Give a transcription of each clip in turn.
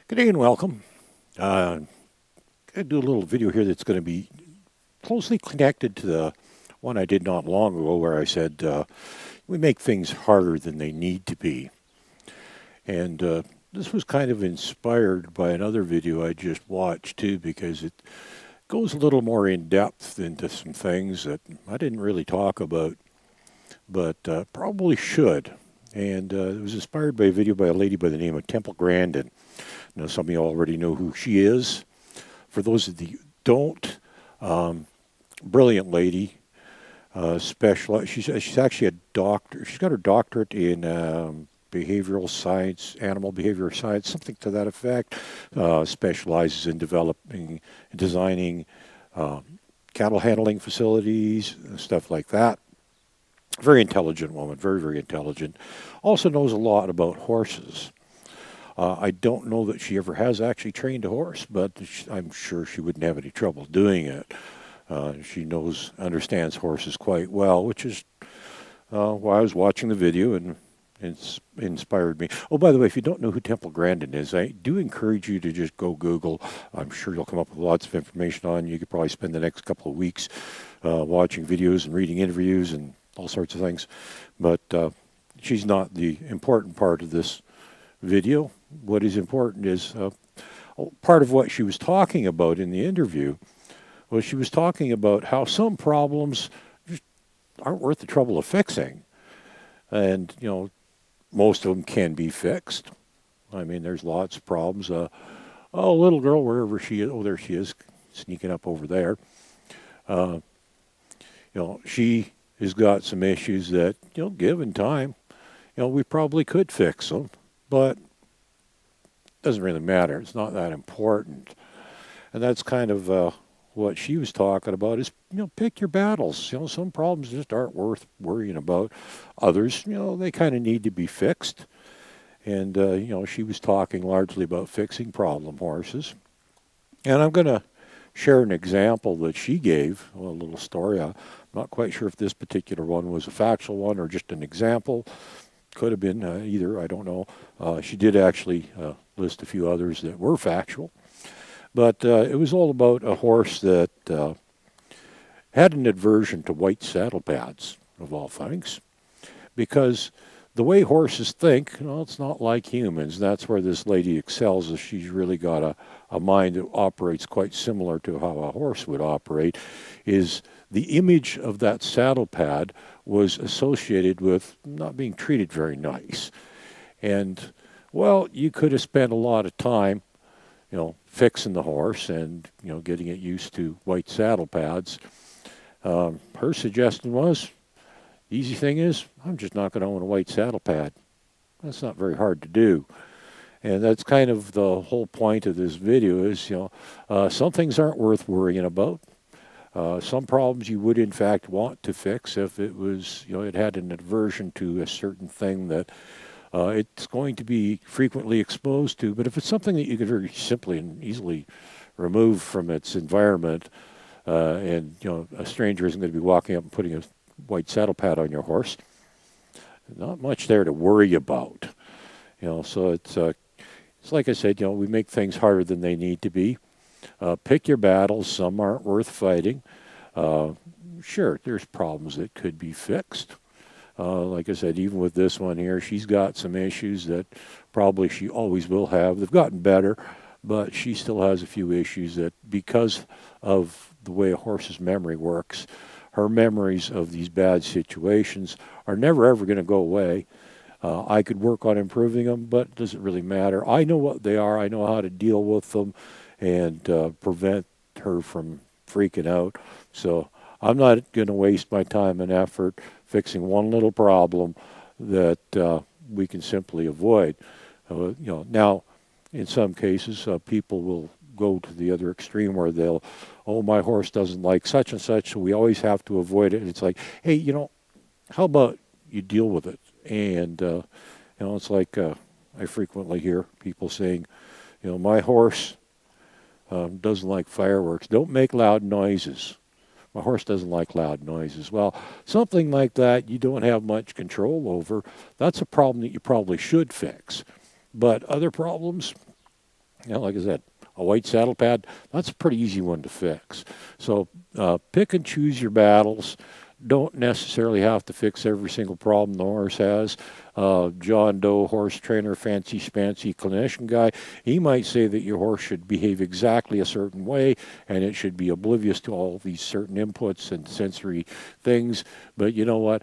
Good day and welcome. I'm going to do a little video here that's going to be closely connected to the one I did not long ago where I said we make things harder than they need to be. And this was kind of inspired by another video I just watched too because it goes a little more in depth into some things that I didn't really talk about, but probably should. And it was inspired by a video by a lady by the name of Temple Grandin. Now, some of you already know who she is. For those of you who don't, brilliant lady, special. She's actually a doctor. She's got her doctorate in behavioral science, animal behavior science, something to that effect. Specializes in developing, designing cattle handling facilities, stuff like that. Very intelligent woman, very, very intelligent. Also knows a lot about horses. I don't know that she ever has actually trained a horse, but I'm sure she wouldn't have any trouble doing it. She understands horses quite well, which is why I was watching the video and it's inspired me. Oh, by the way, if you don't know who Temple Grandin is, I do encourage you to just go Google. I'm sure you'll come up with lots of information on. You could probably spend the next couple of weeks watching videos and reading interviews and all sorts of things. But she's not the important part of this video. What is important is part of what she was talking about in the interview was she was talking about how some problems just aren't worth the trouble of fixing. And, most of them can be fixed. I mean, there's lots of problems. Little girl, wherever she is, oh, there she is, sneaking up over there. She has got some issues that, given time, we probably could fix them, but doesn't really matter. It's not that important. And that's kind of what she was talking about is, pick your battles. Some problems just aren't worth worrying about. Others, they kind of need to be fixed. And, she was talking largely about fixing problem horses. And I'm going to share an example that she gave, a little story. I'm not quite sure if this particular one was a factual one or just an example. Could have been either, I don't know. She did actually list a few others that were factual. But it was all about a horse that had an aversion to white saddle pads, of all things. Because the way horses think, it's not like humans. That's where this lady excels, is she's really got a mind that operates quite similar to how a horse would operate, is the image of that saddle pad was associated with not being treated very nice. And, well, you could have spent a lot of time, fixing the horse and, getting it used to white saddle pads. Her suggestion was, easy thing is, I'm just not going to own a white saddle pad. That's not very hard to do. And that's kind of the whole point of this video is, some things aren't worth worrying about. Some problems you would, in fact, want to fix if it was, it had an aversion to a certain thing that it's going to be frequently exposed to. But if it's something that you could very simply and easily remove from its environment, and, a stranger isn't going to be walking up and putting a white saddle pad on your horse, not much there to worry about. So it's like I said, we make things harder than they need to be. Pick your battles. Some aren't worth fighting. Sure, there's problems that could be fixed. Like I said, even with this one here, she's got some issues that probably she always will have. They've gotten better, but she still has a few issues that, because of the way a horse's memory works, her memories of these bad situations are never, ever going to go away. I could work on improving them, but it doesn't really matter. I know what they are. I know how to deal with them and prevent her from freaking out. So I'm not going to waste my time and effort fixing one little problem that we can simply avoid. Now, in some cases, people will go to the other extreme where they'll, oh, my horse doesn't like such and such, so we always have to avoid it. And it's like, hey, how about you deal with it? And, it's like I frequently hear people saying, my horse doesn't like fireworks. Don't make loud noises. My horse doesn't like loud noises. Well, something like that you don't have much control over. That's a problem that you probably should fix. But other problems, Like I said, a white saddle pad, that's a pretty easy one to fix. So pick and choose your battles. Don't necessarily have to fix every single problem the horse has. John Doe, horse trainer, fancy spancy clinician guy, he might say that your horse should behave exactly a certain way and it should be oblivious to all these certain inputs and sensory things. But you know what?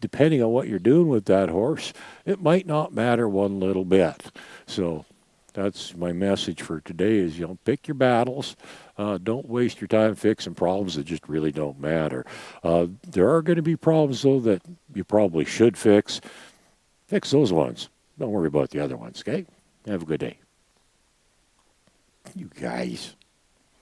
Depending on what you're doing with that horse, it might not matter one little bit. So that's my message for today is, pick your battles. Don't waste your time fixing problems that just really don't matter. There are going to be problems, though, that you probably should fix. Fix those ones. Don't worry about the other ones, okay? Have a good day. You guys.